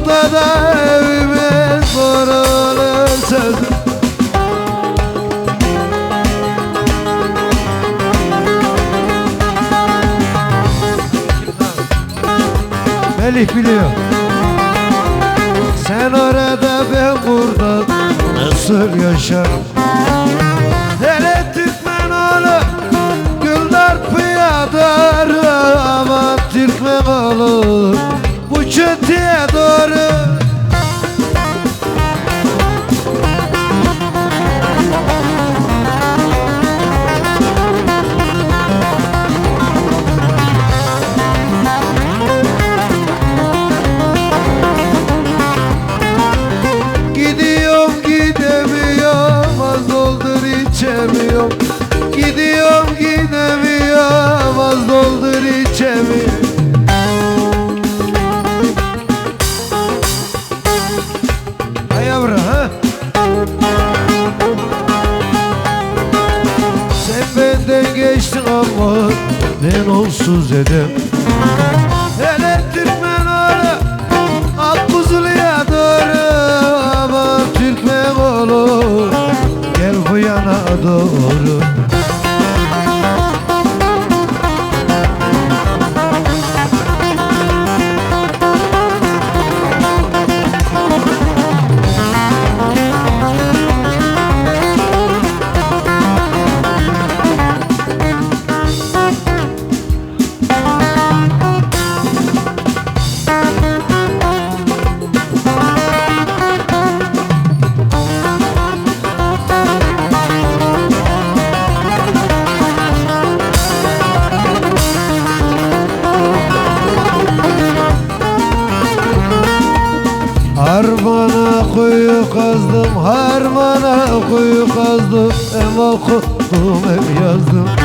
Yolda da evimiz oralı sözüm. Melih biliyor. Sen orada ben burada nasıl yaşarım? Hele Türkmen oğlu Güldar Pıyadır, aman Türkmen oğlu bu çötüye doğru. Gidiyorum gidemiyorum, az doldur içemiyorum. Gidiyorum gidemiyorum, az doldur içemiyorum. Hay yavrum ha? Sen benden geçtin ama ben onsuz edem. Hele Türkmen oğlu Akkuzulu'ya doğru, aman Türkmen oğlu gel bu yana doğru. Harmana kuyu kazdım, harmana kuyu kazdım. Hem okudum hem yazdım.